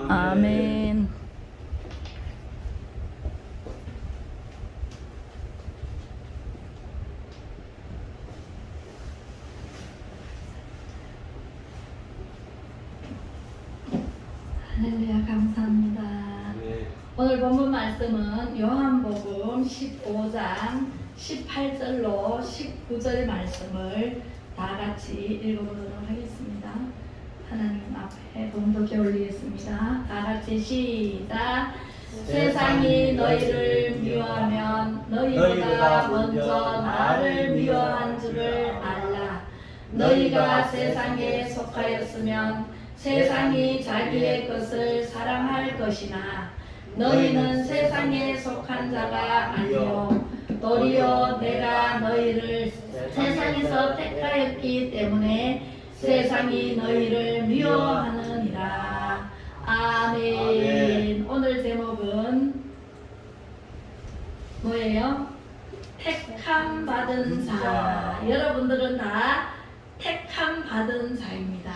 아멘. 할렐루야, 감사합니다. 네. 오늘 본문 말씀은 요한복음 15장 18절로 19절 말씀을 다 같이 읽어보도록 하겠습니다. 하나님 앞에 봉독해 올리겠습니다. 다 같이 시작. 세상이 너희를 미워하면 너희보다 먼저 나를 미워한 줄을 알라. 너희가 세상에 속하였으면 세상이 자기의 것을 사랑할 것이나 너희는 세상에 속한 자가 아니요 도리어 내가 너희를 세상에서 택하였기 때문에 세상이 너희를 미워하느니라. 아멘. 오늘 제목은 뭐예요? 택함 받은 자. 여러분들은 다 택함 받은 자입니다.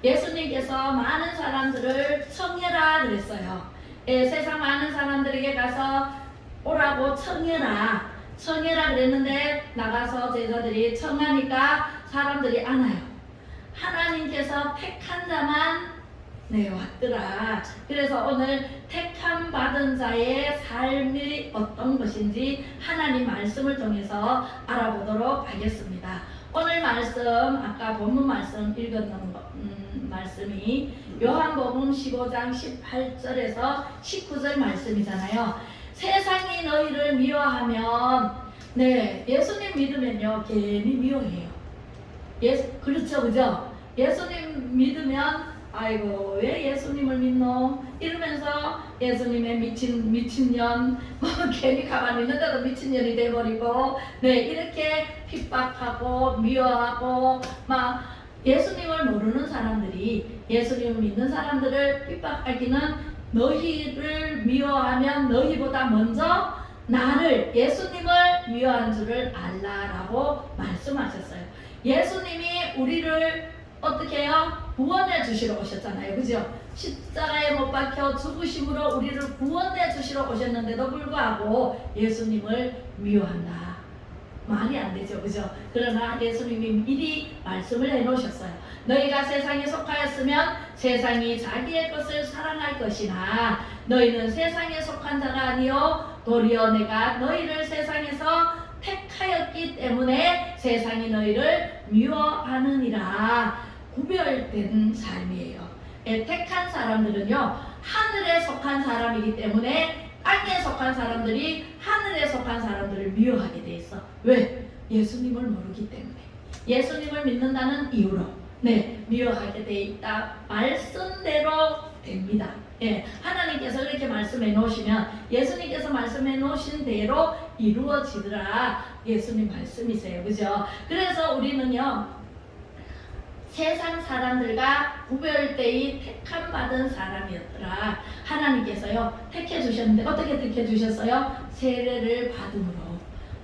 예수님께서 많은 사람들을 청해라 그랬어요. 세상 많은 사람들에게 가서 오라고 청해라 그랬는데 나가서 제자들이 청하니까 사람들이 안 와요. 하나님께서 택한 자만 왔더라. 그래서 오늘 택함 받은 자의 삶이 어떤 것인지 하나님 말씀을 통해서 알아보도록 하겠습니다. 오늘 말씀, 아까 본문 말씀 읽었는 말씀이 요한복음 15장 18절에서 19절 말씀이잖아요. 세상이 너희를 미워하면, 예수님 믿으면요 괜히 미워해요. 그렇죠, 그죠? 예수님 믿으면 아이고 왜 예수님을 믿노? 이러면서 예수님의 미친년 괜히 가만히 있는데도 미친년이 돼버리고 이렇게 핍박하고 미워하고 막 예수님을 모르는 사람들이 예수님을 믿는 사람들을 핍박하기는 너희를 미워하면 너희보다 먼저 나를 예수님을 미워한 줄을 알라라고 말씀하셨어요. 예수님이 우리를 어떻게 해요? 구원해 주시러 오셨잖아요. 그죠? 십자가에 못 박혀 죽으심으로 우리를 구원해 주시러 오셨는데도 불구하고 예수님을 미워한다. 말이 안 되죠. 그죠? 그러나 예수님이 미리 말씀을 해놓으셨어요. 너희가 세상에 속하였으면 세상이 자기의 것을 사랑할 것이나 너희는 세상에 속한 자가 아니요 도리어 내가 너희를 세상에서 택하였기 때문에 세상이 너희를 미워하느니라. 구별된 삶이에요. 택한 사람들은요 하늘에 속한 사람이기 때문에 땅에 속한 사람들이 하늘에 속한 사람들을 미워하게 돼 있어. 왜? 예수님을 모르기 때문에. 예수님을 믿는다는 이유로 미워하게 돼 있다. 말씀대로 됩니다. 하나님께서 그렇게 말씀해 놓으시면 예수님께서 말씀해 놓으신 대로 이루어지더라. 예수님 말씀이세요. 그죠? 그래서 우리는요 세상 사람들과 구별되이 택함 받은 사람이었더라. 하나님께서요 택해 주셨는데 어떻게 택해 주셨어요? 세례를 받음으로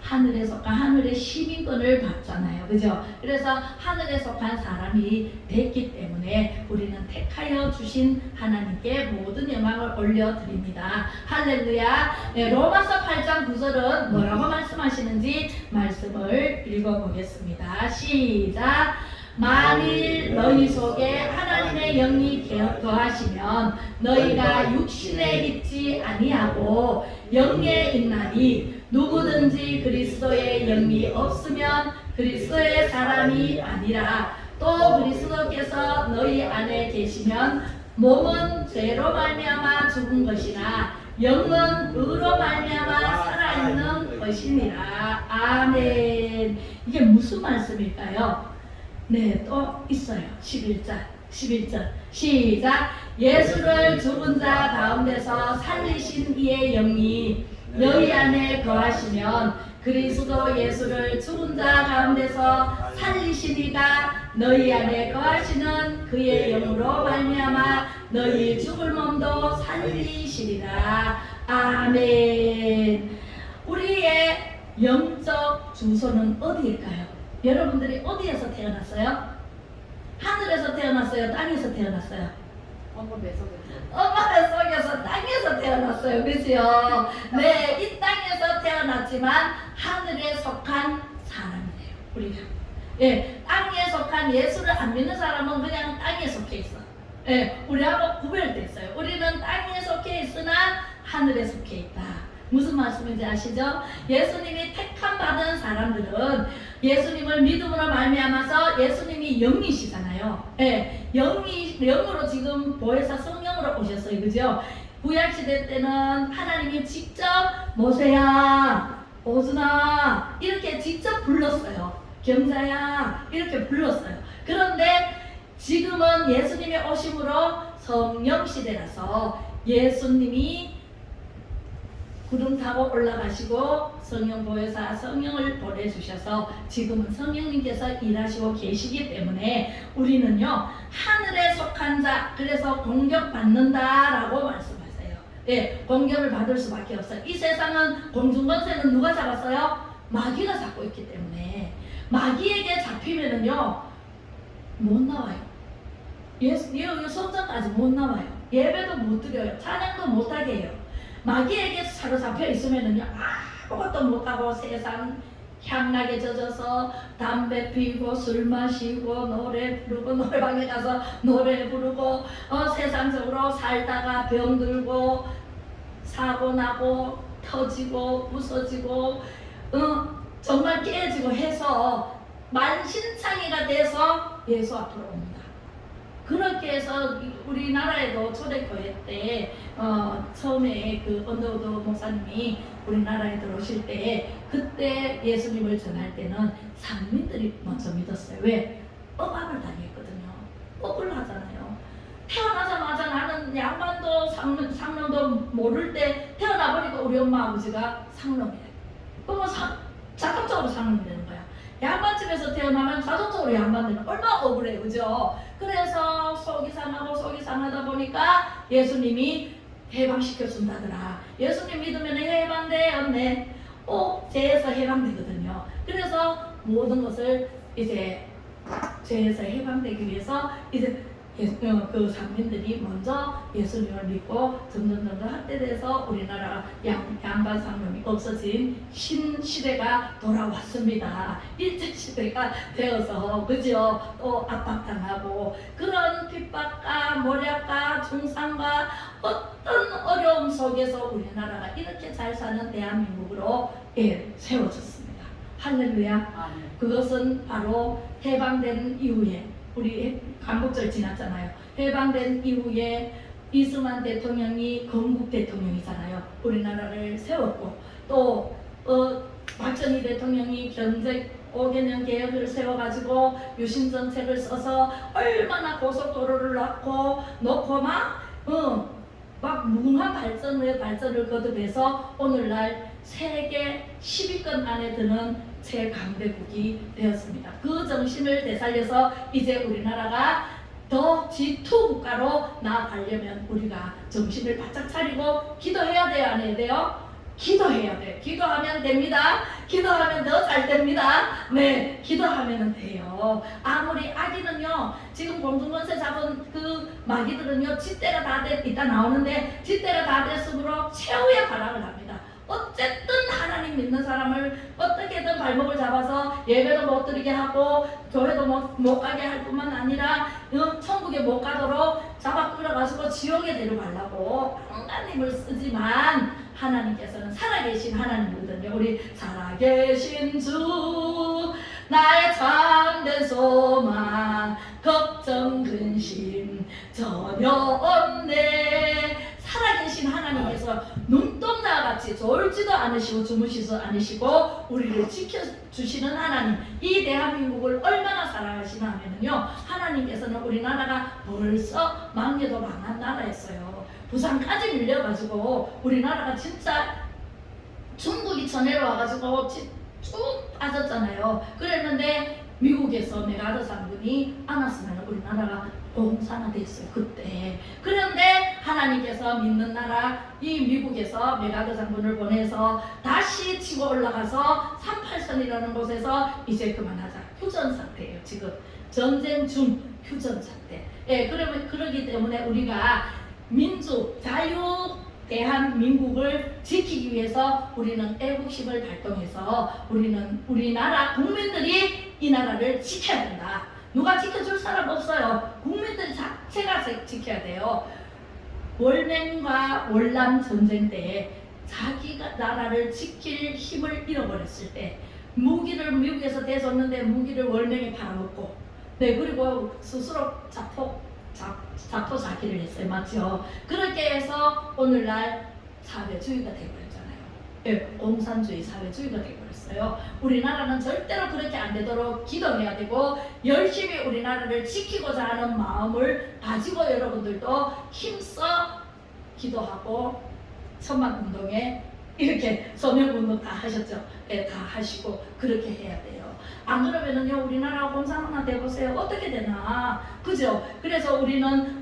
하늘에 속한 하늘의 시민권을 받잖아요. 그죠? 그래서 하늘에 속한 사람이 됐기 때문에 우리는 택하여 주신 하나님께 모든 영광을 올려드립니다. 할렐루야. 로마서 8장 9절은 뭐라고 말씀하시는지 말씀을 읽어보겠습니다. 시작. 만일 너희 속에 하나님의 영이 거하시면 너희가 육신에 있지 아니하고 영에 있나니 누구든지 그리스도의 영이 없으면 그리스도의 사람이 아니라 또 그리스도께서 너희 안에 계시면 몸은 죄로 말미암아 죽은 것이나 영은 의로 말미암아 살아있는 것이니라. 아멘. 이게 무슨 말씀일까요? 또 있어요. 11절 시작. 예수를 죽은 자 가운데서 살리신 이의 영이 너희 안에 거하시면 그리스도 예수를 죽은 자 가운데서 살리신 이가 너희 안에 거하시는 그의 영으로 말미암아 너희 죽을 몸도 살리시리라. 아멘. 우리의 영적 주소는 어디일까요? 여러분들이 어디에서 태어났어요? 하늘에서 태어났어요? 땅에서 태어났어요? 엄마가 속여서 땅에서 태어났어요. 그죠? 네, 이 땅에서 태어났지만 하늘에 속한 사람이에요. 우리가. 예, 땅에 속한 예수를 안 믿는 사람은 그냥 땅에 속해 있어. 예, 우리하고 구별돼 있어요. 우리는 땅에 속해 있으나 하늘에 속해 있다. 무슨 말씀인지 아시죠? 예수님이 택함 받은 사람들은 예수님을 믿음으로 말미암아서 예수님이 영이시잖아요. 예, 영으로 지금 보혜사 성령으로 오셨어요. 그죠? 구약시대 때는 하나님이 직접 모세야, 오즈나 이렇게 직접 불렀어요. 경자야 이렇게 불렀어요. 그런데 지금은 예수님의 오심으로 성령 시대라서 예수님이 구름 타고 올라가시고 성령 보혜사 성령을 보내주셔서 지금은 성령님께서 일하시고 계시기 때문에 우리는요 하늘에 속한 자, 그래서 공격받는다라고 말씀하세요. 예, 공격을 받을 수밖에 없어요. 이 세상은 공중권세는 누가 잡았어요? 마귀가 잡고 있기 때문에 마귀에게 잡히면은요 못 나와요. 성전까지 못 나와요. 예배도 못 드려요. 찬양도 못 하게 해요. 마귀에게 사로잡혀 있으면은요 아무것도 못하고 세상 향락에 젖어서 담배 피우고 술 마시고 노래 부르고 노래방에 가서 노래 부르고 세상적으로 살다가 병들고 사고 나고 터지고 부서지고 정말 깨지고 해서 만신창이가 돼서 예수 앞으로 옵니다. 그렇게 해서 우리나라에도 초대교회 때 처음에 그 언더우드 목사님이 우리나라에 들어오실 때 그때 예수님을 전할 때는 상민들이 먼저 믿었어요. 왜? 억압을 당했거든요. 억울을 하잖아요. 태어나자마자 나는 양반도 상놈도 모를 때 태어나보니까 우리 엄마 아버지가 상놈이래. 그러면 자동적으로 상놈이 되는 거야. 양반집에서 태어나면 자동적으로 양반되는 얼마나 억울해, 그죠? 그래서 속이 상하다 보니까 예수님이 해방시켜준다더라. 예수님 믿으면 해방되었네. 죄에서 해방되거든요. 그래서 모든 것을 이제 죄에서 해방되기 위해서 이제 그 상민들이 먼저 예수님을 믿고 점점 확대돼서 우리나라 양반 상놈이 없어진 신시대가 돌아왔습니다. 일제시대가 되어서 그죠? 또 압박당하고 그런 핍박과 모략과 중상과 어떤 어려움 속에서 우리나라가 이렇게 잘 사는 대한민국으로 세워졌습니다. 할렐루야. 그것은 바로 해방된 이후에 우리 광복절 지났잖아요. 해방된 이후에 이승만 대통령이 건국 대통령이잖아요. 우리나라를 세웠고 또 박정희 대통령이 경제 5개년 계획을 세워가지고 유신정책을 써서 얼마나 고속도로를 놓고 막 무궁한 발전을 거듭해서 오늘날 세계 10위권 안에 드는 최강대국이 되었습니다. 그 정신을 되살려서 이제 우리나라가 더 G2 국가로 나아가려면 우리가 정신을 바짝 차리고 기도해야 돼요, 안 해야 돼요? 기도해야 돼요. 기도하면 됩니다. 기도하면 더 잘 됩니다. 네, 기도하면 돼요. 아무리 아기는요, 지금 공중권세 잡은 그 마귀들은요, 짓대가 다 이따 나오는데 짓대가 다 됐으므로 최후의 발악을 합니다. 어쨌든 하나님 믿는 사람을 어떻게든 발목을 잡아서 예배도 못 드리게 하고 교회도 못 가게 할 뿐만 아니라 천국에 못 가도록 잡아 끌어가지고 지옥에 데려가려고 하나님을 쓰지만 하나님께서는 살아계신 하나님이거든요. 우리 살아계신 주 나의 참된 소망 걱정 근심 전혀 없네. 살아계신 하나님께서 눈동자같이 졸지도 않으시고 주무시지도 않으시고 우리를 지켜주시는 하나님, 이 대한민국을 얼마나 사랑하시나 하면요, 하나님께서는 우리나라가 벌써 망해도 망한 나라였어요. 부산까지 밀려가지고 우리나라가 진짜 중국이 전해로 와가지고 쭉 빠졌잖아요. 그랬는데 미국에서 메가더 장군이 안았으면 우리나라가 공산화됐어요, 그때. 그런데 하나님께서 믿는 나라 이 미국에서 메가더 장군을 보내서 다시 치고 올라가서 38선이라는 곳에서 이제 그만하자, 휴전 상태예요 지금. 전쟁 중 휴전차 때. 예, 그러면 그러기 때문에 우리가 민주 자유 대한민국을 지키기 위해서 우리는 애국심을 발동해서 우리는 우리나라 국민들이 이 나라를 지켜야 된다. 누가 지켜줄 사람 없어요. 국민들 자체가 지켜야 돼요. 월맹과 월남 전쟁 때 자기가 나라를 지킬 힘을 잃어버렸을 때 무기를 미국에서 대줬는데 무기를 월맹에 팔아먹고 네 그리고 스스로 자포자기를 했어요. 맞죠? 그렇게 해서 오늘날 사회주의가 되어버렸잖아요. 예, 공산주의 사회주의가 되어버렸어요. 우리나라는 절대로 그렇게 안 되도록 기도해야 되고 열심히 우리나라를 지키고자 하는 마음을 가지고 여러분들도 힘써 기도하고 천막운동에 이렇게 서명운동 다 하셨죠? 네, 다 하시고 그렇게 해야 돼요. 안 그러면은요 우리나라 공산화가 돼보세요. 어떻게 되나 그죠? 그래서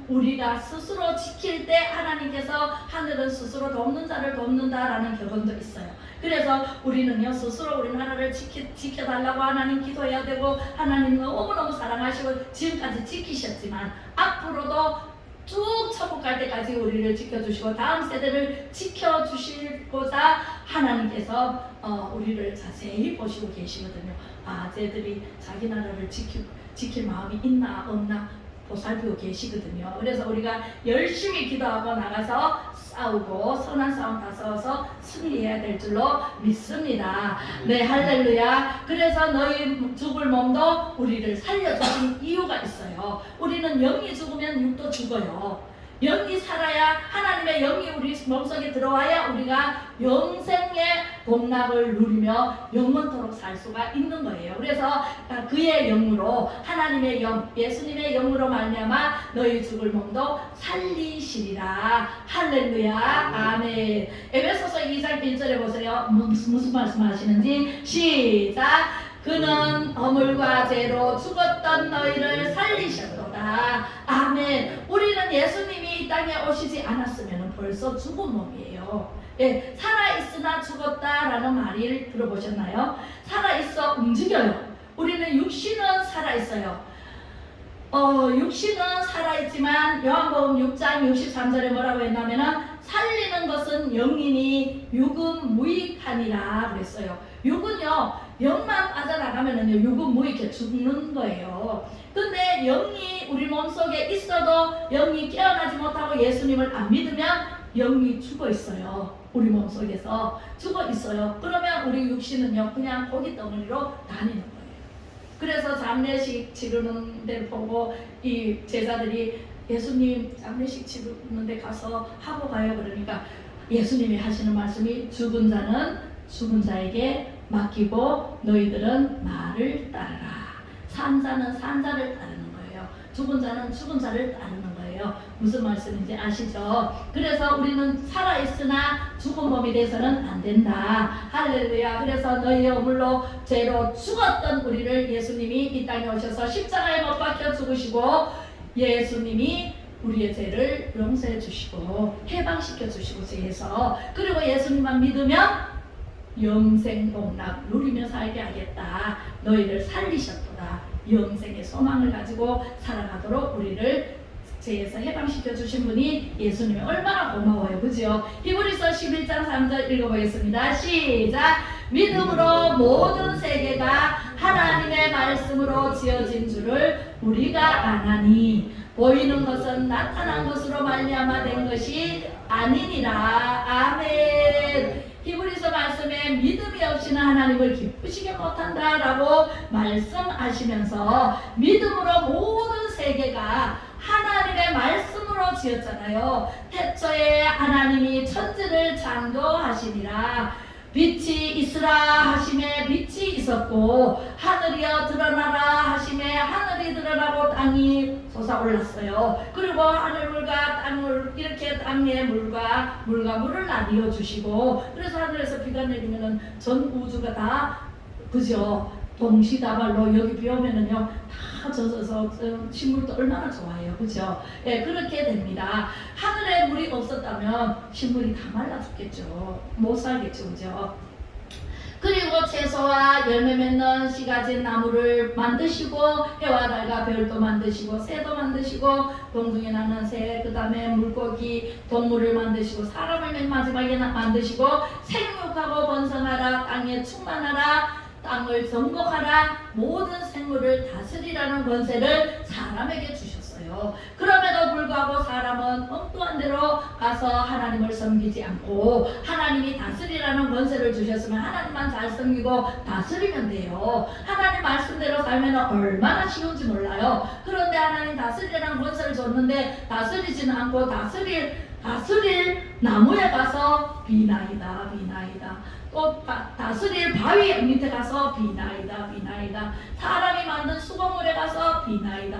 우리가 스스로 지킬 때 하나님께서 하늘은 스스로 돕는 자를 돕는다라는 결론도 있어요. 그래서 우리는요 스스로 우리나라를 지켜달라고 하나님 기도해야 되고 하나님 너무너무 사랑하시고 지금까지 지키셨지만 앞으로도 쭉 천국 갈 때까지 우리를 지켜주시고 다음 세대를 지켜주시고자 하나님께서 우리를 자세히 보시고 계시거든요. 아, 쟤들이 자기 나라를 지킬 마음이 있나 없나 보살피고 계시거든요. 그래서 우리가 열심히 기도하고 나가서 싸우고 선한 싸움 다 싸워서 승리해야 될 줄로 믿습니다. 네, 할렐루야. 그래서 너희 죽을 몸도 우리를 살려주신 이유가 있어요. 우리는 영이 죽으면 육도 죽어요. 영이 살아야 하나님의 영이 우리 몸속에 들어와야 우리가 영생의 복락을 누리며 영원토록 살 수가 있는 거예요. 그래서 그의 영으로 하나님의 영, 예수님의 영으로 말미암아 너희 죽을 몸도 살리시리라. 할렐루야. 아멘. 에베소서 2장 1절에 보세요. 무슨 말씀하시는지 시작. 그는 허물과 죄로 죽었던 너희를 살리셨도다. 아멘. 우리는 예수님이 이 땅에 오시지 않았으면 벌써 죽은 몸이에요. 예, 살아있으나 죽었다라는 말을 들어보셨나요? 살아있어 움직여요. 우리는 육신은 살아있어요. 육신은 살아있지만 요한복음 6장 63절에 뭐라고 했냐면은 살리는 것은 영이니 육은 무익하니라 그랬어요. 육은요 영만 빠져나가면은요 육은 무익해 죽는 거예요. 근데 영이 우리 몸속에 있어도 영이 깨어나지 못하고 예수님을 안 믿으면 영이 죽어 있어요. 우리 몸속에서 죽어 있어요. 그러면 우리 육신은요 그냥 고기 덩어리로 다니는 거예요. 그래서 장례식 치르는 데를 보고 이 제자들이 예수님 장례식 치르는 데 가서 하고 가요. 그러니까 예수님이 하시는 말씀이 죽은 자는 죽은 자에게 맡기고 너희들은 나를 따르라. 산 자는 산 자를 따르는 거예요. 죽은 자는 죽은 자를 따르는 거예요. 무슨 말씀인지 아시죠? 그래서 우리는 살아있으나 죽은 몸이 돼서는 안 된다. 할렐루야. 그래서 너희의 허물로 죄로 죽었던 우리를 예수님이 이 땅에 오셔서 십자가에 못 박혀 죽으시고 예수님이 우리의 죄를 용서해 주시고 해방시켜 주시고 죄에서 그리고 예수님만 믿으면 영생 복락 누리며 살게 하겠다. 너희를 살리셨도다. 영생의 소망을 가지고 살아가도록 우리를 죄에서 해방시켜 주신 분이 예수님이 얼마나 고마워요. 그죠? 히브리서 11장 3절 읽어보겠습니다. 시작. 믿음으로 모든 세계가 하나님의 말씀으로 지어진 줄을 우리가 아나니 보이는 것은 나타난 것으로 말미암아 된 것이 아니니라. 아멘. 히브리서 말씀에 믿음이 없이는 하나님을 기쁘시게 못한다라고 말씀하시면서 믿음으로 모든 세계가 하나님의 말씀으로 지었잖아요. 태초에 하나님이 천지를 창조하시니라. 빛이 있으라 하심에 빛이 있었고 하늘이여 드러나라 하심에 하늘이 드러나고 땅이 솟아올랐어요. 그리고 하늘물과 땅물 이렇게 땅의 물과 물을 나뉘어 주시고 그래서 하늘에서 비가 내리면은 전 우주가 다 그죠? 동시다발로 여기 비 오면은요 다 젖어서 식물도 얼마나 좋아해요. 그죠? 예, 그렇게 됩니다. 하늘에 물이 없었다면 식물이 다 말라 죽겠죠. 못 살겠죠. 그죠? 그리고 채소와 열매 맺는 씨 가진 나무를 만드시고 해와 달과 별도 만드시고 새도 만드시고 공중에 나는 새, 그 다음에 물고기 동물을 만드시고 사람을 맨 마지막에 만드시고 생육하고 번성하라, 땅에 충만하라, 땅을 정복하라, 모든 생물을 다스리라는 권세를 사람에게 주셨어요. 그럼에도 불구하고 사람은 엉뚱한 대로 가서 하나님을 섬기지 않고 하나님이 다스리라는 권세를 주셨으면 하나님만 잘 섬기고 다스리면 돼요. 하나님 말씀대로 살면 얼마나 쉬운지 몰라요. 그런데 하나님 다스리라는 권세를 줬는데 다스리지는 않고 다스릴 나무에 가서 비나이다 비나이다, 또 다스릴 바위 밑에 가서 비나이다 비나이다, 사람이 만든 수돗물에 가서 비나이다.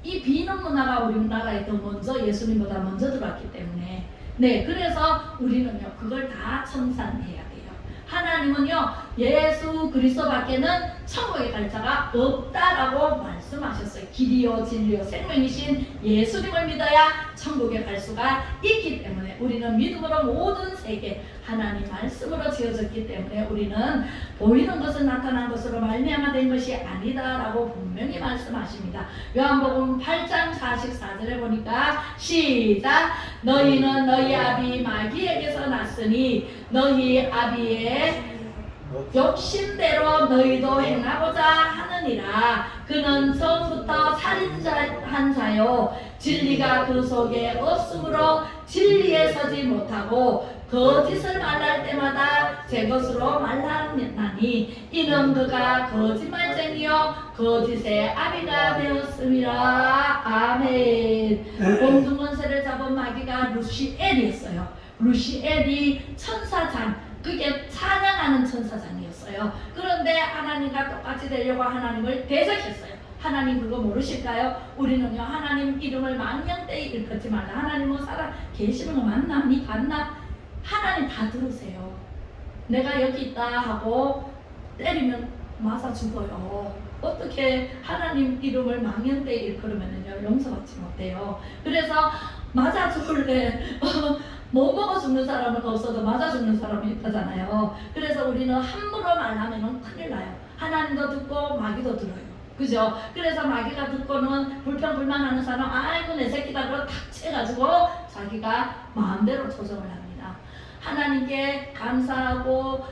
이 비는 문화가 우리나라에 더 먼저, 예수님보다 먼저 들어왔기 때문에, 네, 그래서 우리는요 그걸 다 청산해야 돼요. 하나님은요 예수 그리스도밖에는 천국에 갈 자가 없다라고 말씀하셨어요. 길이요 진리요 생명이신 예수님을 믿어야 천국에 갈 수가 있기 때문에, 우리는 믿음으로 모든 세계 하나님 말씀으로 지어졌기 때문에 우리는 보이는 것은 나타난 것으로 말미암아 된 것이 아니다라고 분명히 말씀하십니다. 요한복음 8장 44절에 보니까 시작, 너희는 너희 아비 마귀에게서 났으니 너희 아비의 욕심대로 너희도 행하고자 하느니라. 그는 처음부터 살인한 자요 진리가 그 속에 없으므로 진리에 서지 못하고 거짓을 말할 때마다 제 것으로 말하나니 이는 그가 거짓말쟁이요 거짓의 아비가 되었음이라. 아멘. 공중권세를 잡은 마귀가 루시엘이었어요. 루시엘이 천사장, 그게 찬양하는 천사장이었어요. 그런데 하나님과 똑같이 되려고 하나님을 대적했어요. 하나님 그거 모르실까요? 우리는요 하나님 이름을 망령되이 일컫지 말라. 하나님은 살아 계시는 거 맞나? 니 봤나? 하나님 다 들으세요. 내가 여기 있다 하고 때리면 맞아 죽어요. 어떻게 하나님 이름을 망령되이 일컬으면요 용서받지 못해요. 그래서 맞아 죽을래 못 먹어 죽는 사람은 없어도 맞아 죽는 사람이 있다잖아요. 그래서 우리는 함부로 말하면 큰일 나요. 하나님도 듣고 마귀도 들어요. 그죠? 그래서 마귀가 듣고는 불평불만하는 사람, 아이고 내 새끼다 그러고 탁 채가지고 자기가 마음대로 조정을 합니다. 하나님께 감사하고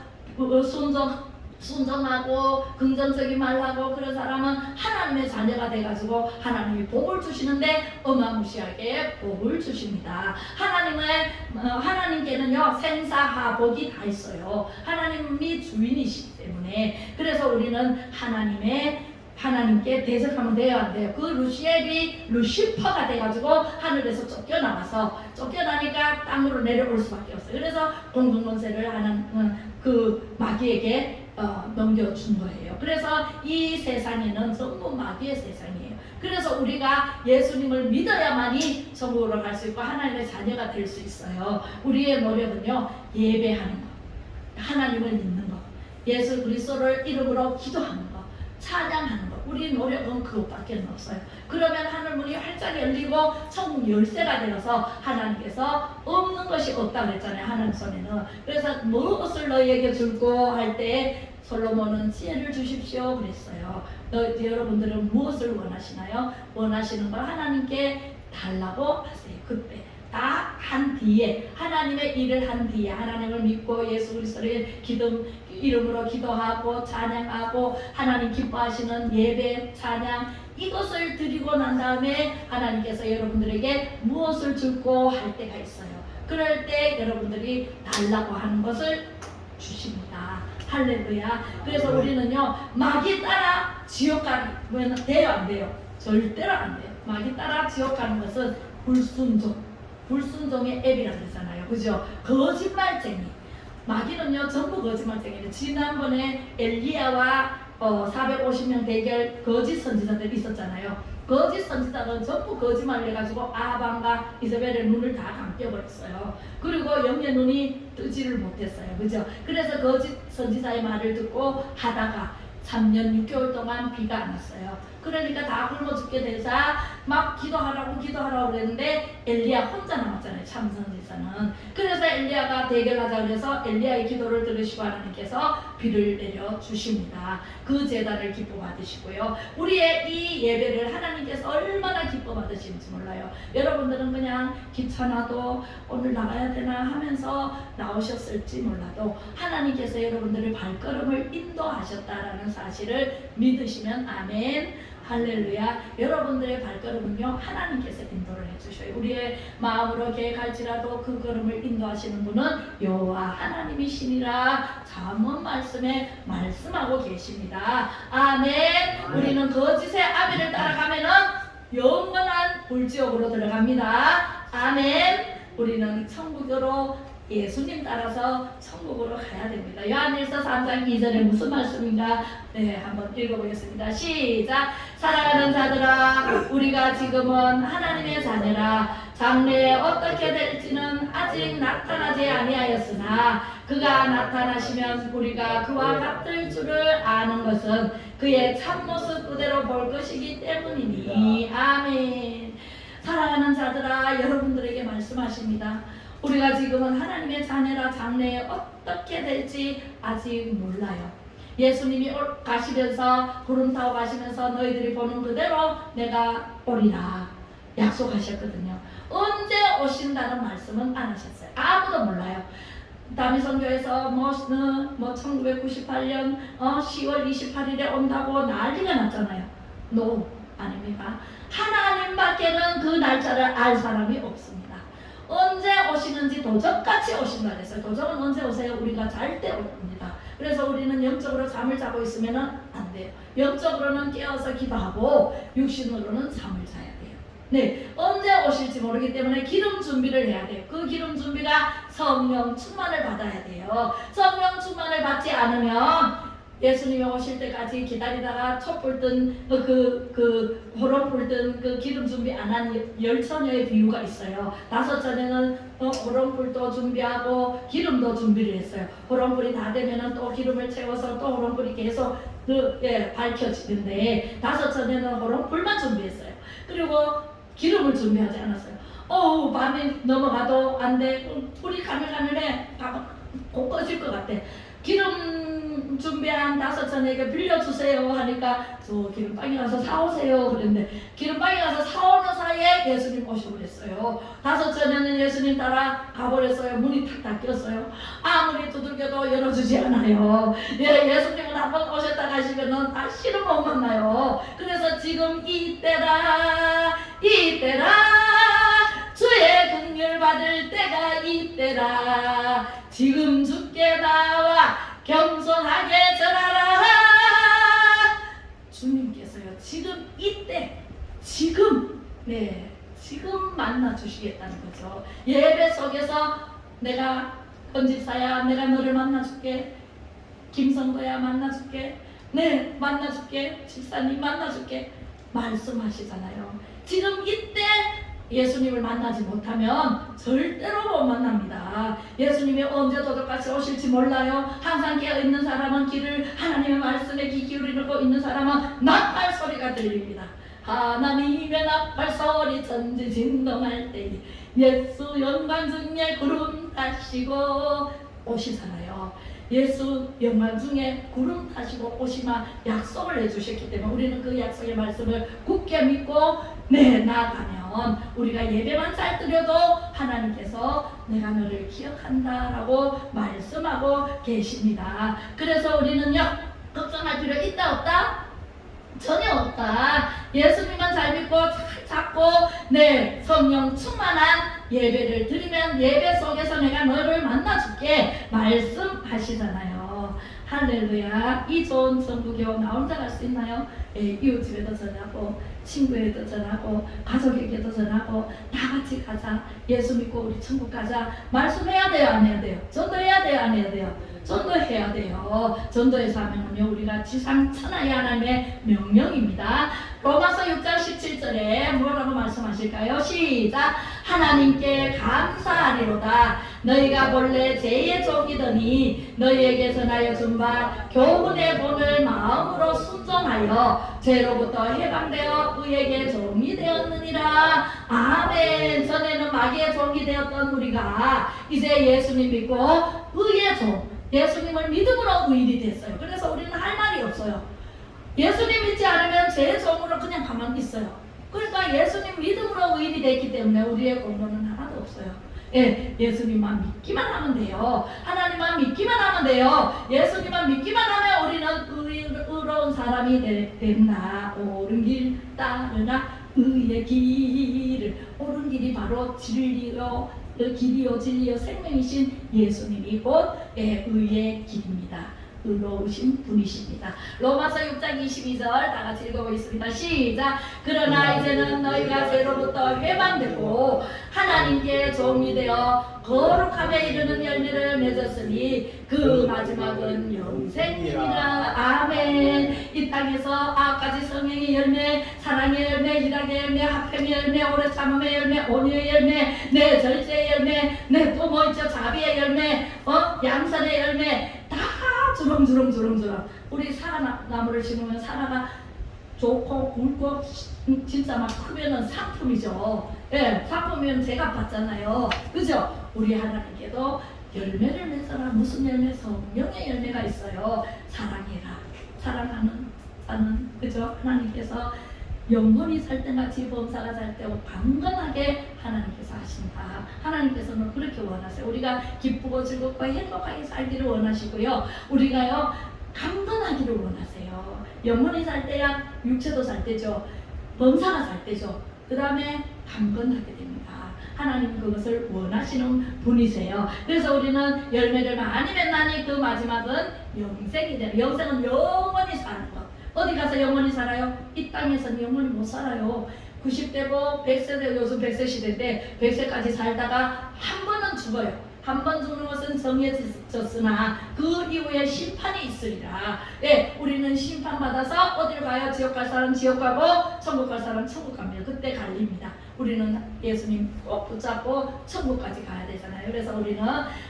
순종하고 긍정적인 말 하고 그런 사람은 하나님의 자녀가 돼가지고 하나님이 복을 주시는데 어마무시하게 복을 주십니다. 하나님께는요 생사하복이 다 있어요. 하나님이 주인이시기 때문에. 그래서 우리는 하나님께 대적하면 돼야 안 돼요. 그 루시엘이 루시퍼가 돼가지고 하늘에서 쫓겨나니까 땅으로 내려올 수밖에 없어요. 그래서 공중권세를 하는 그 마귀에게 넘겨준 거예요. 그래서 이 세상에는 전부 마귀의 세상이에요. 그래서 우리가 예수님을 믿어야만이 천국으로 갈 수 있고 하나님의 자녀가 될 수 있어요. 우리의 노력은요 예배하는 것, 하나님을 믿는 것, 예수 그리스도를 이름으로 기도하는 것, 찬양하는 것, 우리 노력은 그것밖에 없어요. 그러면 하늘문이 활짝 열리고 천국 열쇠가 되어서 하나님께서 없는 것이 없다고 그랬잖아요. 하나님 손에는. 그래서 무엇을 너희에게 줄고 할 때 솔로몬은 지혜를 주십시오 그랬어요. 여러분들은 무엇을 원하시나요? 원하시는 걸 하나님께 달라고 하세요. 그때 다 한 뒤에, 하나님의 일을 한 뒤에, 하나님을 믿고 예수 그리스도의 이름으로 기도하고 찬양하고 하나님 기뻐하시는 예배 찬양, 이것을 드리고 난 다음에 하나님께서 여러분들에게 무엇을 줄고 할 때가 있어요. 그럴 때 여러분들이 달라고 하는 것을 주십니다. 할렐루야. 그래서 우리는요 마귀 따라 지옥 가면 돼요 안 돼요? 절대로 안 돼요. 마귀 따라 지옥 가는 것은 불순종의 앱이라고 그러잖아요. 그죠? 거짓말쟁이. 마귀는요 전부 거짓말쟁이에요. 지난번에 엘리야와 450명 대결 거짓 선지자들이 있었잖아요. 거짓 선지자는 전부 거짓말을 해가지고 아합과 이세벨의 눈을 다 감겨버렸어요. 그리고 영의 눈이 뜨지를 못했어요. 그죠? 그래서 거짓 선지자의 말을 듣고 하다가 3년 6개월 동안 비가 안 왔어요. 그러니까 다 굶어 죽게 되자 막 기도하라고 그랬는데 엘리야 혼자 남았잖아요. 참 선지자는. 그래서 엘리야가 대결하자 그래서 엘리야의 기도를 들으시고 하나님께서 비를 내려 주십니다. 그 제단을 기뻐 받으시고요. 우리의 이 예배를 하나님께서 얼마나 기뻐 받으시는지 몰라요. 여러분들은 그냥 귀찮아도 오늘 나가야 되나 하면서 나오셨을지 몰라도 하나님께서 여러분들의 발걸음을 인도하셨다라는 사실을 믿으시면 아멘. 할렐루야. 여러분들의 발걸음은요 하나님께서 인도를 해주셔요. 우리의 마음으로 계획할지라도 그 걸음을 인도하시는 분은 여호와 하나님이시니라 잠언 말씀에 말씀하고 계십니다. 아멘. 우리는 거짓의 아비를 따라가면은 영원한 불지옥으로 들어갑니다. 아멘. 우리는 천국으로 예수님 따라서 천국으로 가야 됩니다. 요한일서 3장 2절에 무슨 말씀인가? 네, 한번 읽어보겠습니다. 시작. 사랑하는 자들아, 우리가 지금은 하나님의 자녀라. 장래에 어떻게 될지는 아직 나타나지 아니하였으나 그가 나타나시면 우리가 그와 같을 줄을 아는 것은 그의 참모습 그대로 볼 것이기 때문이니. 아멘. 사랑하는 자들아, 여러분들에게 말씀하십니다. 우리가 지금은 하나님의 자녀라. 장래에 어떻게 될지 아직 몰라요. 예수님이 가시면서 구름 타고 가시면서 너희들이 보는 그대로 내가 오리라 약속하셨거든요. 언제 오신다는 말씀은 안 하셨어요. 아무도 몰라요. 다미성교에서 1998년 10월 28일에 온다고 난리가 났잖아요. 노 아닙니까? 하나님밖에는 그 날짜를 알 사람이 없습니다. 언제 오시는지 도적같이 오신다 그랬어요. 도적은 언제 오세요? 우리가 잘 때 옵니다. 그래서 우리는 영적으로 잠을 자고 있으면 안 돼요. 영적으로는 깨어서 기도하고 육신으로는 잠을 자야 돼요. 네, 언제 오실지 모르기 때문에 기름 준비를 해야 돼요. 그 기름 준비가 성령 충만을 받아야 돼요. 성령 충만을 받지 않으면 예수님이 오실 때까지 기다리다가 촛불 뜬 호롱불 뜬 그 기름 준비 안 한 10처녀의 비유가 있어요. 5처녀는 호롱불도 준비하고 기름도 준비를 했어요. 호롱불이 다 되면은 또 기름을 채워서 또 호롱불이 계속 밝혀지는데 5처녀는 호롱불만 준비했어요. 그리고 기름을 준비하지 않았어요. 밤이 넘어가도 안 돼. 불이 가물가물해. 곧 꺼질 것 같아. 기름 준비한 5처녀에게 빌려주세요 하니까 저 기름방에 가서 사오세요 그랬는데 기름방에 가서 사오는 사이에 예수님 오셔버렸어요. 5처녀는 예수님 따라 가버렸어요. 문이 탁 닫혔어요. 아무리 두들겨도 열어주지 않아요. 예수님은 한번 오셨다 가시면은 다시는 못 만나요. 그래서 지금 이때라 주의 긍휼 받을 때가 이때라. 지금 주께 나와 겸손하게 전하라. 주님께서요 지금 이때 지금 만나 주시겠다는 거죠. 예배 속에서 내가 건집사야 내가 너를 만나줄게. 김성도야 만나줄게. 네 만나줄게. 집사님 만나줄게. 말씀하시잖아요. 지금 이때 예수님을 만나지 못하면 절대로 못 만납니다. 예수님이 언제 도둑같이 오실지 몰라요. 항상 깨어있는 사람은 하나님의 말씀에 귀 기울이고 있는 사람은 나팔 소리가 들립니다. 하나님의 나팔 소리 천지 진동할 때 예수 영광 중에 구름 타시고 오시잖아요. 예수 영광 중에 구름 타시고 오시마 약속을 해주셨기 때문에 우리는 그 약속의 말씀을 굳게 믿고 나아가면 우리가 예배만 잘 드려도 하나님께서 내가 너를 기억한다라고 말씀하고 계십니다. 그래서 우리는요 걱정할 필요 있다 없다? 전혀 없다. 예수님만 잘 믿고 잘 잡고 성령 충만한 예배를 드리면 예배 속에서 내가 너를 만나줄게 말씀하시잖아요. 할렐루야. 이 좋은 천국이요 나 혼자 갈 수 있나요? 이웃집에도 전하고 친구에도 전하고 가족에게도 전하고 다 같이 가자. 예수 믿고 우리 천국 가자. 말씀해야 돼요 안 해야 돼요? 전도해야 돼요 안 해야 돼요? 전도해야 돼요. 전도의 사명은요 우리가 지상 천하의 하나님의 명령입니다. 로마서 6장 17절에 뭐라고 말씀하실까요? 시작. 하나님께 감사하리로다. 너희가 본래 죄의 종이더니 너희에게서 나여 준 바 교훈의 본을 마음으로 순종하여 죄로부터 해방되어 의에게 종이 되었느니라. 아멘. 전에는 마귀의 종이 되었던 우리가 이제 예수님 믿고 의의 종, 예수님을 믿음으로 의인이 됐어요. 그래서 우리는 할 말이 없어요. 예수님 믿지 않으면 죄의 종으로 그냥 가만히 있어요. 그러니까 예수님 믿음으로 의인이 됐기 때문에 우리의 공로는 하나도 없어요. 예, 예수님만 믿기만 하면 돼요. 하나님만 믿기만 하면 돼요. 예수님만 믿기만 하면 우리는 의로운 사람이 된다. 옳은 길 따르나 의의 길을. 옳은 길이 바로 진리요, 길이요 진리요 생명이신 예수님이 곧 의의 길입니다. 의로우신 분이십니다. 로마서 6장 22절 다 같이 읽어보겠습니다. 시작. 그러나 이제는 너희가 죄로부터 해방되고 하나님께 종이 되어 거룩함에 이르는 열매를 맺었으니 그 마지막은 영생이니라. 아멘. 이 땅에서 9가지 성령의 열매, 사랑의 열매, 희락의 열매, 화평의 열매, 오래 참음의 열매, 온유의 열매, 내 절제의 열매, 내 또 뭐 있죠? 자비의 열매, 양선의 열매, 다 주렁주렁. 우리 사과나무를 심으면 사과가 좋고 굵고 진짜 막 크면은 상품이죠. 예, 상품이면 제가 받잖아요. 그죠? 우리 하나님께도 열매를 맺어라. 무슨 열매? 성령의 열매가 있어요. 사랑해라. 사랑하는 그죠? 하나님께서 영원히 살 때같이 범사가 살 때 강건하게 하나님께서 하신다. 하나님께서는 그렇게 원하세요. 우리가 기쁘고 즐겁고 행복하게 살기를 원하시고요. 우리가요 강건하기를 원하세요. 영원히 살 때야 육체도 살 때죠. 범사가 살 때죠. 그 다음에 강건하게 됩니다. 하나님 그것을 원하시는 분이세요. 그래서 우리는 열매를 많이 맺나니 그 마지막은 영생이 되는. 영생은 영원히 사는 것. 어디 가서 영원히 살아요? 이 땅에서는 영원히 못 살아요. 90대고 100세대, 요즘 100세 시대인데 100세까지 살다가 한 번은 죽어요. 한 번 죽는 것은 정해졌으나 그 이후에 심판이 있으리라. 예, 우리는 심판받아서 어디로 가요? 지옥 갈 사람 지옥 가고 천국 갈 사람 천국 갑니다. 그때 갈립니다. 우리는 예수님 꼭 붙잡고 천국까지 가야 되잖아요. 그래서 우리는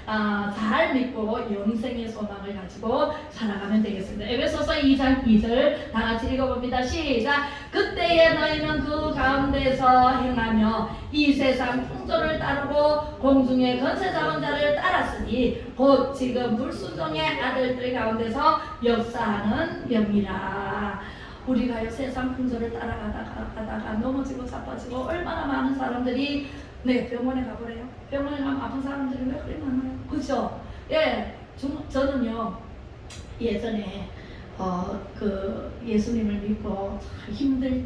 잘 믿고 영생의 소망을 가지고 살아가면 되겠습니다. 에베소서 2장 2절 다 같이 읽어봅니다. 시작. 그때에 너희는 그 가운데서 행하며 이 세상 풍조를 따르고 공중의 권세 잡은 자를 따랐으니 곧 지금 불순종의 아들들 가운데서 역사하는 영이라. 우리가요 세상 풍조를 따라가다가 넘어지고 자빠지고 얼마나 많은 사람들이 병원에 가보래요. 병원에 가면 아픈 사람들이 왜 그리 많아요? 그죠? 예, 저는요 예전에 그 예수님을 믿고 힘들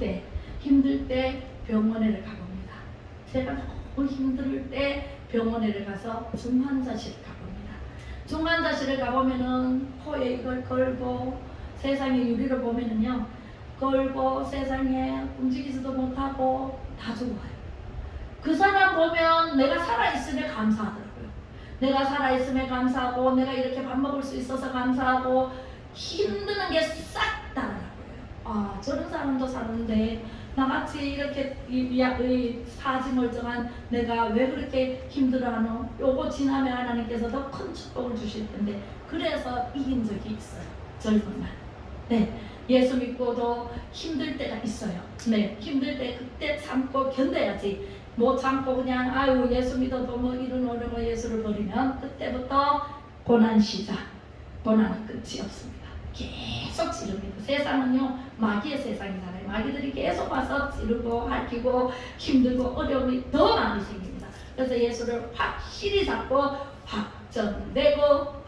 때 병원에를 가봅니다. 제가 너무 힘들 때 병원에를 가서 중환자실을 가봅니다. 중환자실을 가보면은 코에 이걸 걸고 세상의 유리를 보면은요 걸고 세상에 움직이지도 못하고 다 죽어요. 그 사람 보면 내가 살아있음에 감사하더라고요. 내가 살아있음에 감사하고 내가 이렇게 밥 먹을 수 있어서 감사하고 힘드는 게 싹 달아나고요. 저런 사람도 사는데 나같이 이렇게 이 사지 멀쩡한 내가 왜 그렇게 힘들어하노? 요거 지나면 하나님께서 더 큰 축복을 주실 텐데 그래서 이긴 적이 있어요. 젊은 날. 네. 예수 믿고도 힘들 때가 있어요. 네, 힘들 때 그때 참고 견뎌야지. 못 참고 그냥 아유 예수 믿어도 뭐 이런 어려운 예수를 버리면 그때부터 고난 시작. 고난은 끝이 없습니다. 계속 지릅니다. 세상은요 마귀의 세상이잖아요. 마귀들이 계속 와서 지르고 핥히고 힘들고 어려움이 더 많이 생깁니다. 그래서 예수를 확실히 잡고 확정되어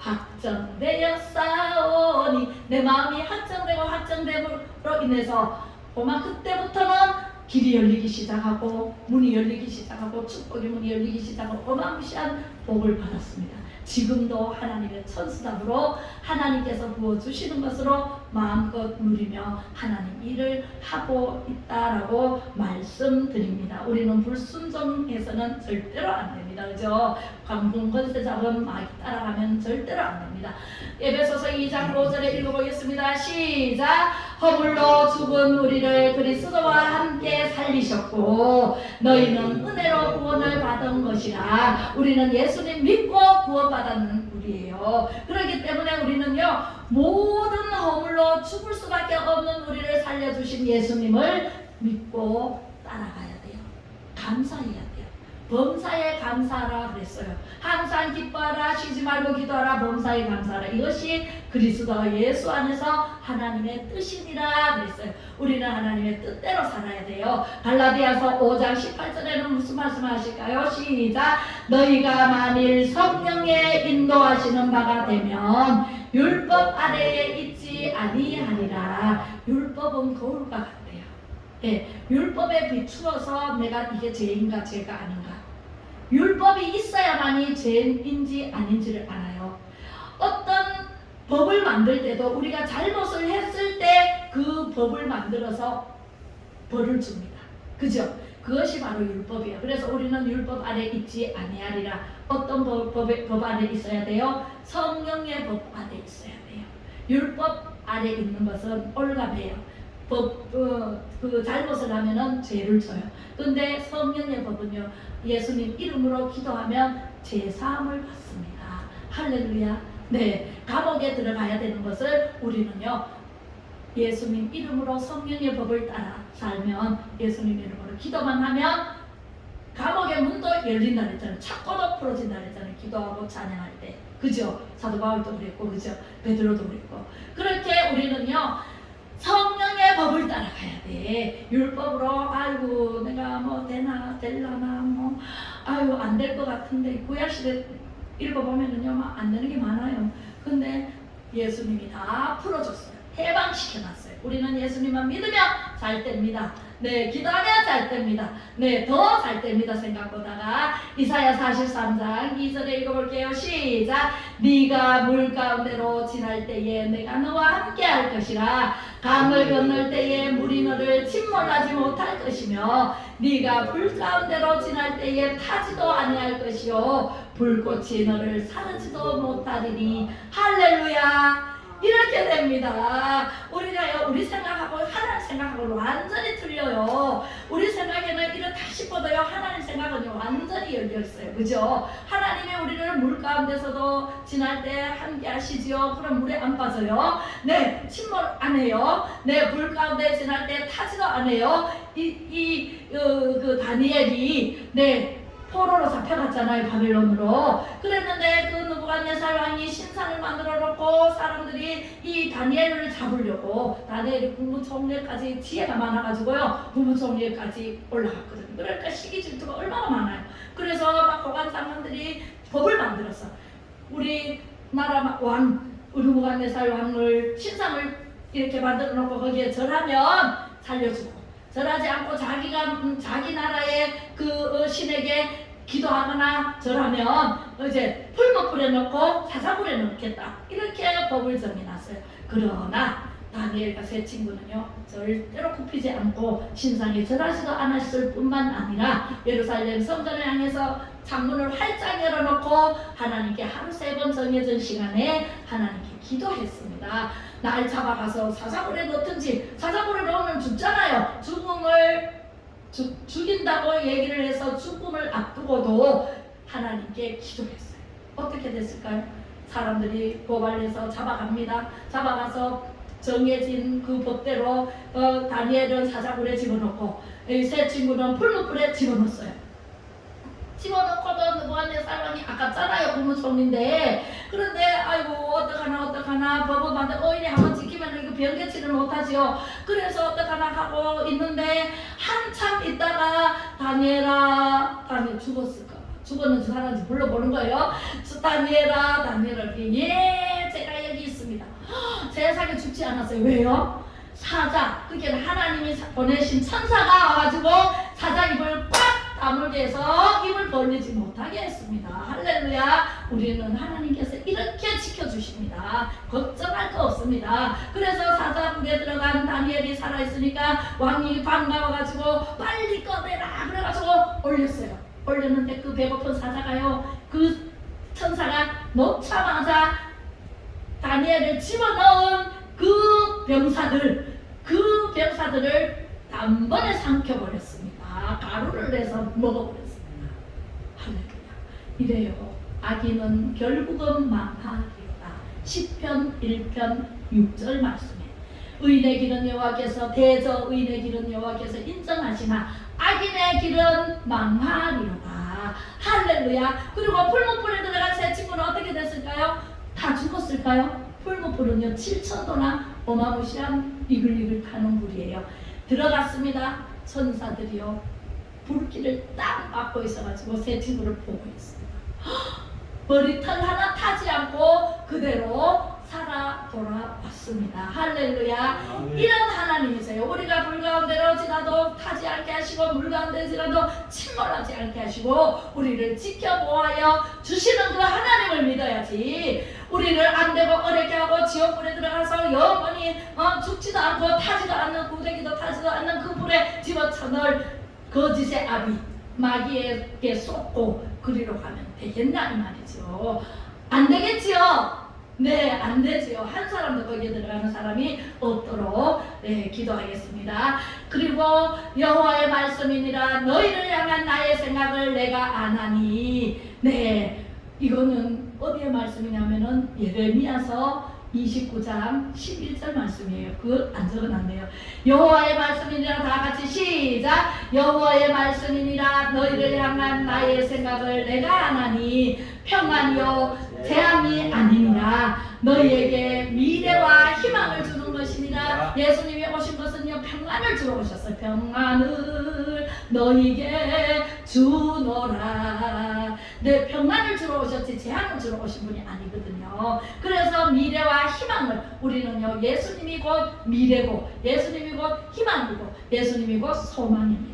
싸우니 내 마음이 확정됨으로 인해서 그때부터는 길이 열리기 시작하고 문이 열리기 시작하고 축복의 문이 열리기 시작하고 어마무시한 복을 받았습니다. 지금도 하나님의 천수답으로 하나님께서 부어주시는 것으로 마음껏 누리며 하나님 일을 하고 있다라고 말씀드립니다. 우리는 불순종해서는 절대로 안 됩니다. 그죠? 강군권세 잡은 마귀 따라가면 절대로 안 됩니다. 에베소서 2장 5절에 읽어보겠습니다. 시작. 허물로 죽은 우리를 그리스도와 함께 살리셨고 너희는 은혜로 구원을 받은 것이라. 우리는 예수님 믿고 구원받았는 우리예요. 그렇기 때문에 우리는요 모든 허물로 죽을 수밖에 없는 우리를 살려주신 예수님을 믿고 따라가야 돼요. 감사해야 돼요. 범사에 감사하라 그랬어요. 항상 기뻐하라, 쉬지 말고 기도하라, 범사에 감사하라. 이것이 그리스도 예수 안에서 하나님의 뜻이니라 그랬어요. 우리는 하나님의 뜻대로 살아야 돼요. 갈라디아서 5장 18절에는 무슨 말씀 하실까요? 시작. 너희가 만일 성령의 인도하시는 바가 되면 율법 아래에 있지 아니하리라. 율법은 거울과 같대요. 예, 율법에 비추어서 내가 이게 죄인가 죄가 아닌가. 율법이 있어야만이 죄인지 아닌지를 알아요. 어떤 법을 만들 때도 우리가 잘못을 했을 때 그 법을 만들어서 벌을 줍니다. 그죠? 그것이 바로 율법이에요. 그래서 우리는 율법 아래 있지 아니하리라. 어떤 법 아래 있어야 돼요? 성령의 법 아래 있어야 돼요. 율법 아래 있는 것은 올가매요. 그 잘못을 하면은 죄를 져요. 근데 성령의 법은요, 예수님 이름으로 기도하면 죄 사함을 받습니다. 할렐루야. 네, 감옥에 들어가야 되는 것을 우리는요 예수님 이름으로 성령의 법을 따라 살면, 예수님 이름으로 기도만 하면 감옥의 문도 열린다 그랬잖아요. 착고도 풀어진다 그랬잖아요. 기도하고 찬양할 때. 그죠? 사도 바울도 그랬고, 그죠? 베드로도 그랬고. 그렇게 우리는요 성령의 법을 따라가야 돼. 율법으로 아이고 내가 뭐 될라나 뭐 아이고 안 될 것 같은데, 구약시대 읽어보면은요 막 안 되는 게 많아요. 근데 예수님이 다 풀어줬어요. 해방시켜놨어요. 우리는 예수님만 믿으면 잘 됩니다. 네, 기도하면 잘 됩니다. 네, 더 잘 됩니다. 생각보다가. 이사야 43장 2절에 읽어볼게요. 시작. 네가 물 가운데로 지날 때에 내가 너와 함께 할 것이라. 강을 건널 때에 물이 너를 침몰하지 못할 것이며 네가 불 가운데로 지날 때에 타지도 아니할 것이요 불꽃이 너를 사르지도 못하리니. 할렐루야. 이렇게 됩니다. 우리가요, 우리 생각하고 하나님 생각하고 완전히 틀려요. 우리 생각에는 이렇다 싶어도요, 하나님 생각은요 완전히 열려 있어요. 그죠? 하나님이 우리를 물 가운데서도 지날 때 함께 하시지요. 그럼 물에 안 빠져요. 네, 침몰 안 해요. 네, 불 가운데 지날 때 타지도 안 해요. 그 다니엘이 네. 포로로 잡혀갔잖아요. 바벨론으로. 그랬는데 그 느부갓네살 왕이 신상을 만들어 놓고 사람들이 이 다니엘을 잡으려고, 다니엘이 국무총리까지 지혜가 많아가지고요 국무총리까지 올라갔거든요. 그러니까 시기 질투가 얼마나 많아요. 그래서 막 고관 장관들이 법을 만들었어. 우리나라 왕 느부갓네살 왕을 신상을 이렇게 만들어 놓고 거기에 절하면 살려주고, 절하지 않고 자기 나라의 그 신에게 기도하거나 절하면 이제 풀무불에 넣고 사사불에 넣겠다. 이렇게 법을 정해놨어요. 그러나 다니엘과 세 친구는요 절대로 굽히지 않고 신상에 절하지도 않았을 뿐만 아니라 예루살렘 성전을 향해서 창문을 활짝 열어놓고 하나님께 하루 3번 정해진 시간에 하나님께 기도했습니다. 날 잡아가서 사사불에 넣든지, 사사불에 넣으면 죽잖아요. 죽인다고 얘기를 해서 죽음을 앞두고도 하나님께 기도했어요. 어떻게 됐을까요? 사람들이 고발해서 잡아갑니다. 잡아가서 정해진 그 법대로 다니엘은 사자굴에 집어넣고 세 친구는 풀무불에 집어넣었어요. 집어넣고도 느부갓네살 왕이 아깝잖아요. 국무총리인데. 그런데 아이고 어떡하나 법을 만들 오히려 한번 지키면 이거 변개치를 못하지요. 그래서 어떡하나 하고 있는데 한참 있다가 다니엘 죽었을까? 죽었는지 살았는지 불러보는 거예요. 다니엘아 예 제가 여기 있습니다. 세상에 죽지 않았어요. 왜요? 사자, 그게 하나님이 보내신 천사가 와가지고 사자 입을 꽉 다물게 해서 입을 벌리지 못하게 했습니다. 할렐루야. 우리는 하나님께서 이렇게 지켜주십니다. 걱정할 거 없습니다. 그래서 사자굴에 들어간 다니엘이 살아있으니까 왕이 반가워가지고 빨리 꺼내라 그래가지고 올렸어요. 올렸는데 그 배고픈 사자가요, 그 천사가 놓자마자 다니엘을 집어넣은 그 병사들 천사들을 단번에 삼켜버렸습니다. 가루를 내서 먹어버렸습니다. 할렐루야. 이래요. 악인은 결국은 망하리로다. 시편 1편 6절 말씀에 의인의 길은 여호와께서 대저 의인의 길은 여호와께서 인정하시나 악인의 길은 망하리로다. 할렐루야. 그리고 풀무불에 들어간 세 친구는 어떻게 됐을까요? 다 죽었을까요? 풀무불은요 7천도나 어마무시한 이글이글 타는 물이에요. 들어갔습니다. 천사들이요 불길을 딱 막고 있어가지고 세 친구를 보고 있습니다. 머리털 하나 타지 않고 그대로 살아 돌아왔습니다. 할렐루야. 이런 하나님이세요. 우리가 불 가운데로 지나도 타지 않게 하시고 물 가운데 지나도 침몰하지 않게 하시고 우리를 지켜보아여 주시는 그 하나님을 믿어야지. 우리를 안되고 어렵게 하고 지옥불에 들어가서 영원히 죽지도 않고 타지도 않는 구데기도 타지도 않는 그 불에 집어쳐넣을 거짓의 아비 마귀에게 쏟고 그리로 가면 되겠나 이 말이죠. 안 되겠지요. 네, 안 되지요. 한 사람도 거기에 들어가는 사람이 없도록 기도하겠습니다. 그리고 여호와의 말씀이니라 너희를 향한 나의 생각을 내가 아나니. 네, 이거는 어디의 말씀이냐면은 예레미야서 29장 11절 말씀이에요. 그걸 안 적어놨네요. 여호와의 말씀이니라. 다 같이 시작. 여호와의 말씀이니라 너희를 향한 나의 생각을 내가 아나니 평안이요 재앙이 아니니라. 너희에게 미래와 희망을 주는 것이니라. 예수님이 오신 것은요 평안을 주러 오셨어요. 평안을 너희에게 주노라. 네, 평안을 주러 오셨지 재앙을 주러 오신 분이 아니거든요. 그래서 미래와 희망을 우리는요 예수님이 곧 미래고 예수님이 곧 희망이고 예수님이 곧 소망입니다.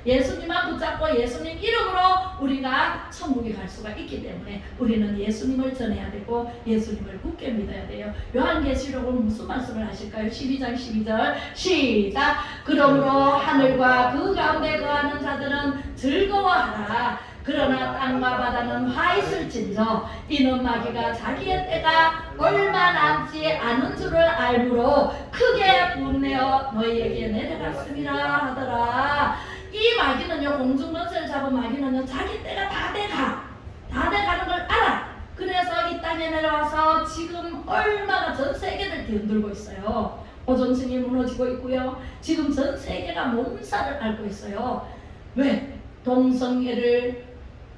예수님만 붙잡고 예수님 이름으로 우리가 천국에 갈 수가 있기 때문에 우리는 예수님을 전해야 되고 예수님을 굳게 믿어야 돼요. 요한계시록은 무슨 말씀을 하실까요? 12장 12절 시작. 그러므로 하늘과 그 가운데 거하는 자들은 즐거워하라. 그러나 땅과 바다는 화 있을진저 이는 마귀가 자기의 때가 얼마 남지 않은 줄을 알므로 크게 분내어 너희에게 내려갔음이라 하더라. 이 마귀는요 공중권세를 잡은 마귀는요 자기 때가 다 돼가는 걸 알아. 그래서 이 땅에 내려와서 지금 얼마나 전 세계를 뒤흔들고 있어요. 오존층이 무너지고 있고요. 지금 전 세계가 몸살을 앓고 있어요. 왜? 동성애를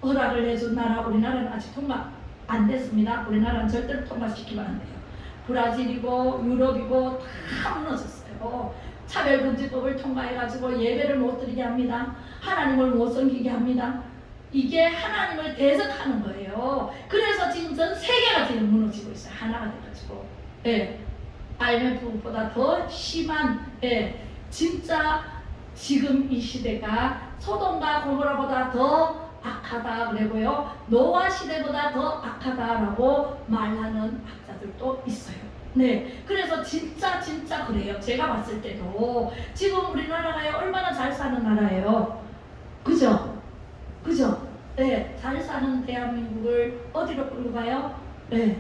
허락을 해준 나라 우리나라는 아직 통과 안 됐습니다. 우리나라는 절대로 통과시키면 안 돼요. 브라질이고 유럽이고 다 무너졌어요. 차별금지법을 통과해가지고 예배를 못 드리게 합니다. 하나님을 못 섬기게 합니다. 이게 하나님을 대적하는 거예요. 그래서 지금 전 세계가 지금 무너지고 있어요. 하나가 돼가지고. IMF보다 더 심한 진짜 지금 이 시대가 소돔과 고모라보다 더 악하다 그러고요. 노아 시대보다 더 악하다라고 말하는 학자들도 있어요. 네, 그래서 진짜 그래요. 제가 봤을 때도 지금 우리나라가 얼마나 잘 사는 나라예요. 그죠? 네, 잘 사는 대한민국을 어디로 끌고 가요? 네,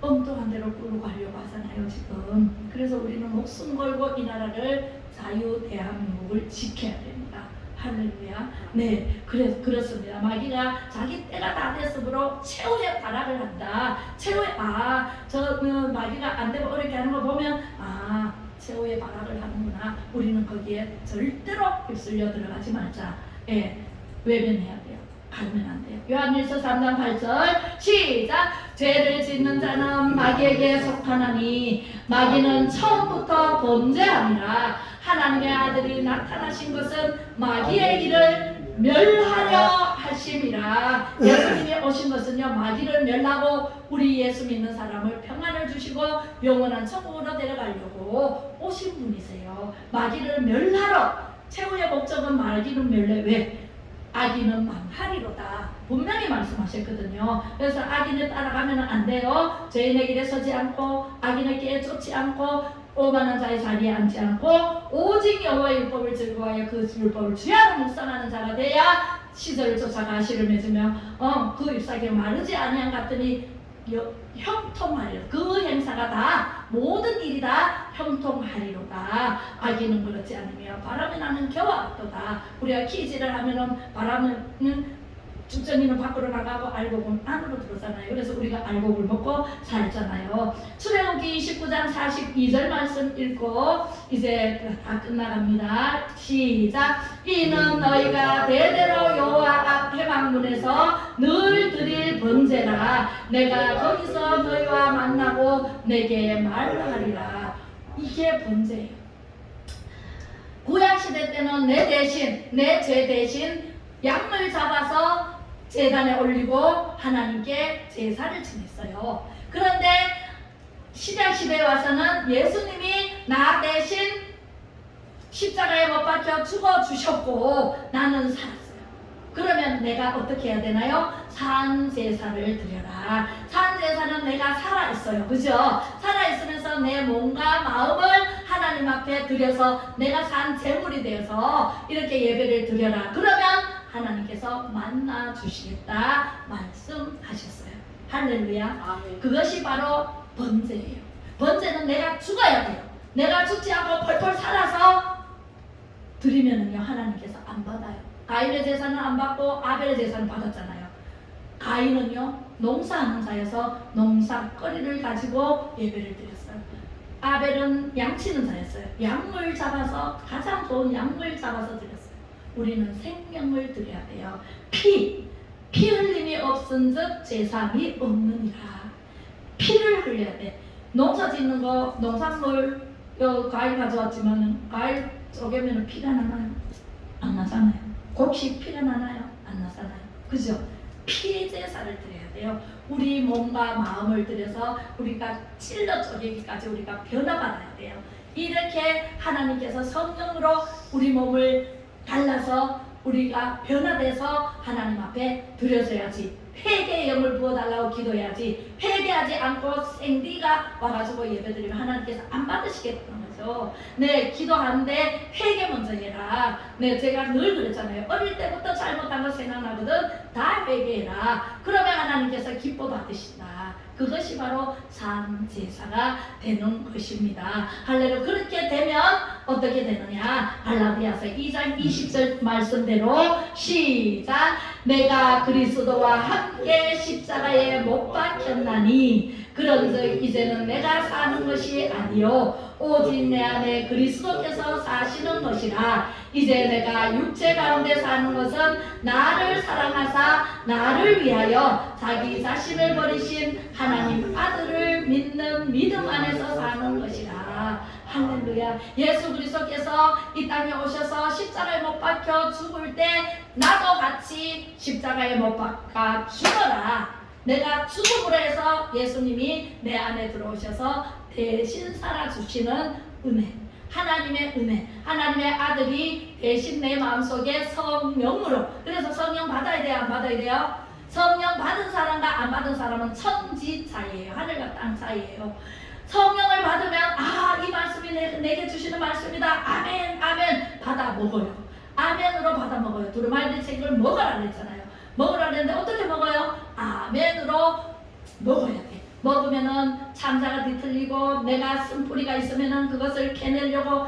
엉뚱한 데로 끌고 가려고 하잖아요 지금. 그래서 우리는 목숨 걸고 이 나라를 자유 대한민국을 지켜야 됩니다. 할렐루야. 네, 그렇습니다. 마귀가 자기 때가 다 됐으므로 최후의 발악을 한다. 마귀가 안 되고 어렵게 하는 거 보면 최후의 발악을 하는구나. 우리는 거기에 절대로 휩쓸려 들어가지 말자. 외면해야 돼요. 가면 안 돼요. 요한일서 3장 8절 시작. 죄를 짓는 자는 마귀에게 속하나니 마귀는 처음부터 범죄함이라. 하나님의 아들이 나타나신 것은 마귀의 길을 멸하려 하심이라. 예수님이 오신 것은요 마귀를 멸하고 우리 예수 믿는 사람을 평안을 주시고 영원한 천국으로 데려가려고 오신 분이세요. 마귀를 멸하러. 최후의 목적은 마귀를 멸해. 왜? 악인은 망하리로다. 분명히 말씀하셨거든요. 그래서 악인을 따라가면 안 돼요. 죄인의 길에 서지 않고 악인의 길에 쫓지 않고 오만한 자의 자리에 앉지 않고 오직 여호와의 율법을 즐거워하여 그 율법을 주야로 묵상하는 자가 돼야 시절을 쫓아가 씨를 맺으며 그 잎사귀를 마르지 아니한 같더니 형통하리라. 그 행사가 다 모든 일이 다 형통하리로다. 아기는 그렇지 않으며 바람이 나는 겨와 같도다. 우리가 키즈를 하면은 바람은 죽전이는 밖으로 나가고 알곡은 안으로 들어오잖아요. 그래서 우리가 알곡을 먹고 살잖아요. 출애굽기 19장 42절 말씀 읽고 이제 다 끝나갑니다. 시작. 이는 너희가 대대로 여호와 앞 회막문에서 늘 드릴 번제라. 내가 거기서 너희와 만나고 내게 말하리라. 이게 번제예요. 구약시대 때는 내 대신, 내 죄 대신 양을 잡아서 제단에 올리고 하나님께 제사를 지냈어요. 그런데 신약시대에 와서는 예수님이 나 대신 십자가에 못 박혀 죽어주셨고 나는 살았어요. 그러면 내가 어떻게 해야 되나요? 산제사를 드려라. 산제사는 내가 살아있어요. 그죠? 살아있으면서 내 몸과 마음을 하나님 앞에 드려서 내가 산 제물이 되어서 이렇게 예배를 드려라. 그러면 하나님께서 만나 주시겠다 말씀하셨어요. 할렐루야. 아멘. 그것이 바로 번제예요. 번제는 내가 죽어야 돼요. 내가 죽지 않고 펄펄 살아서 드리면은요 하나님께서 안 받아요. 가인의 제사는 안 받고 아벨의 제사는 받았잖아요. 가인은요 농사하는 자여서 농사거리를 가지고 예배를 드렸어요. 아벨은 양치는 자였어요. 양을 잡아서 가장 좋은 양을 잡아서 드렸어요. 우리는 생명을 드려야 돼요. 피 흘림이 없은즉 제사함이 없느니라. 피를 흘려야 돼. 농사 짓는 거 농산물 과일 가져왔지만은 과일 쪼개면은 피가 나나요? 안 나잖아요. 곡식 피가 나나요? 안 나잖아요. 그죠? 피 제사를 드려야 돼요. 우리 몸과 마음을 들여서 우리가 찔러 쪼개기까지 우리가 변화받아야 돼요. 이렇게 하나님께서 성령으로 우리 몸을 달라서 우리가 변화돼서 하나님 앞에 드려져야지. 회개의 영을 부어달라고 기도해야지. 회개하지 않고 생리가 와가지고 예배드리면 하나님께서 안 받으시겠다는 거죠. 네, 기도하는데 회개 먼저 해라. 네, 제가 늘 그랬잖아요. 어릴 때부터 잘못한 거 생각나거든. 다 회개해라. 그러면 하나님께서 기뻐 받으신다. 그것이 바로 산제사가 되는 것입니다. 할렐루야. 그렇게 되면 어떻게 되느냐? 갈라디아서 2장 20절 말씀대로 시작. 내가 그리스도와 함께 십자가에 못 박혔나니 그런즉 이제는 내가 사는 것이 아니요 오직 내 안에 그리스도께서 사시는 것이라. 이제 내가 육체 가운데 사는 것은 나를 사랑하사 나를 위하여 자기 자신을 버리신 하나님 아들을 믿는 믿음 안에서 사는 것이라. 할렐루야. 예수 그리스도께서 이 땅에 오셔서 십자가에 못 박혀 죽을 때 나도 같이 십자가에 못 박아 죽어라. 내가 죽음으로 해서 예수님이 내 안에 들어오셔서 대신 살아주시는 은혜, 하나님의 은혜, 하나님의 아들이 대신 내 마음속에 성령으로. 그래서 성령 받아야 돼요? 안 받아야 돼요? 성령 받은 사람과 안 받은 사람은 천지 차이예요. 하늘과 땅 차이예요. 성령을 받으면 이 말씀이 내게 주시는 말씀이다. 아멘 아멘 받아 먹어요. 아멘으로 받아 먹어요. 두루마리 책을 먹으라 그랬잖아요. 먹으라 그랬는데 어떻게 먹어요? 아멘으로 먹어야 돼. 먹으면은 창자가 뒤틀리고 내가 쓴뿌리가 있으면은 그것을 캐내려고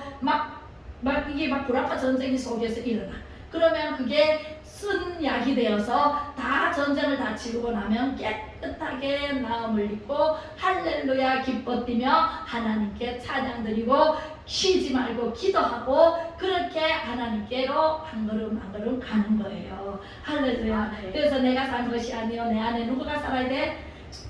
이게 불아파 전쟁이 속에서 일어나. 그러면 그게 쓴 약이 되어서 다 전쟁을 다 치르고 나면 깨끗하게 마음을 입고 할렐루야 기뻐 뛰며 하나님께 찬양 드리고 쉬지 말고 기도하고 그렇게 하나님께로 한 걸음 한 걸음 가는 거예요. 할렐루야. 그래서 내가 사는 것이 아니요 내 안에 누구가 살아야 돼?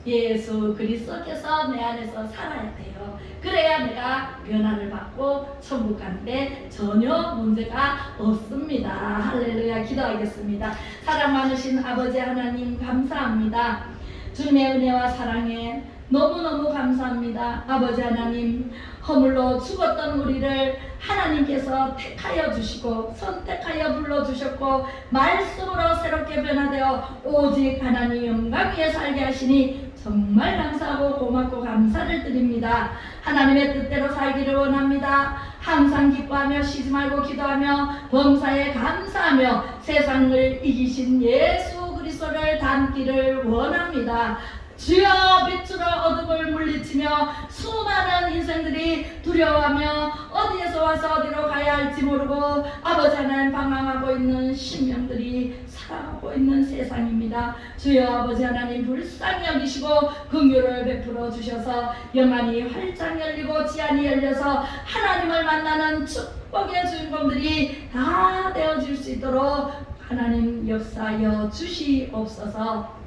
예수 그리스도께서 내 안에서 살아야 돼요. 그래야 내가 변화를 받고 천국 가는데 전혀 문제가 없습니다. 할렐루야. 기도하겠습니다. 사랑 많으신 아버지 하나님 감사합니다. 주님의 은혜와 사랑에 너무너무 감사합니다. 아버지 하나님, 허물로 죽었던 우리를 하나님께서 택하여 주시고 선택하여 불러주셨고 말씀으로 새롭게 변화되어 오직 하나님 영광 위에 살게 하시니 정말 감사하고 고맙고 감사를 드립니다. 하나님의 뜻대로 살기를 원합니다. 항상 기뻐하며 쉬지 말고 기도하며 범사에 감사하며 세상을 이기신 예수 그리스도를 닮기를 원합니다. 주여 빛으로 어둠을 물리치며 수많은 인생들이 두려워하며 어디에서 와서 어디로 가야 할지 모르고 아버지 하나님 방황하고 있는 심령들이 살아가고 있는 세상입니다. 주여 아버지 하나님 불쌍히 여기시고 긍휼을 베풀어 주셔서 영안이 활짝 열리고 지안이 열려서 하나님을 만나는 축복의 주인공들이 다 되어질 수 있도록 하나님 역사하여 주시옵소서.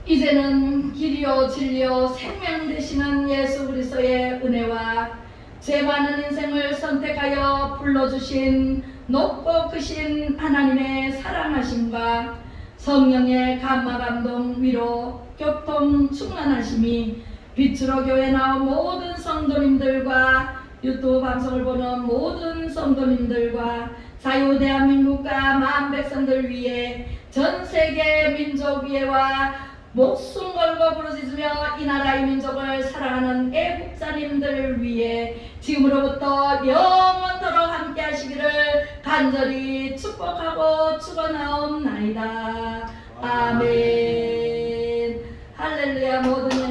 이제는 길이요 진리요 생명 되시는 예수 그리스도의 은혜와 제 많은 인생을 선택하여 불러주신 높고 크신 하나님의 사랑하심과 성령의 감화 감동 위로 교통 충만하심이 빛으로 교회 나온 모든 성도님들과 유튜브 방송을 보는 모든 성도님들과 자유 대한민국과 마음 백성들 위해 전 세계 민족 위에와 목숨 걸고 부르짖으며 이 나라의 민족을 사랑하는 애국자님들 위해 지금으로부터 영원토록 함께 하시기를 간절히 축복하고 축원하옵나이다. 아멘. 할렐루야. 모든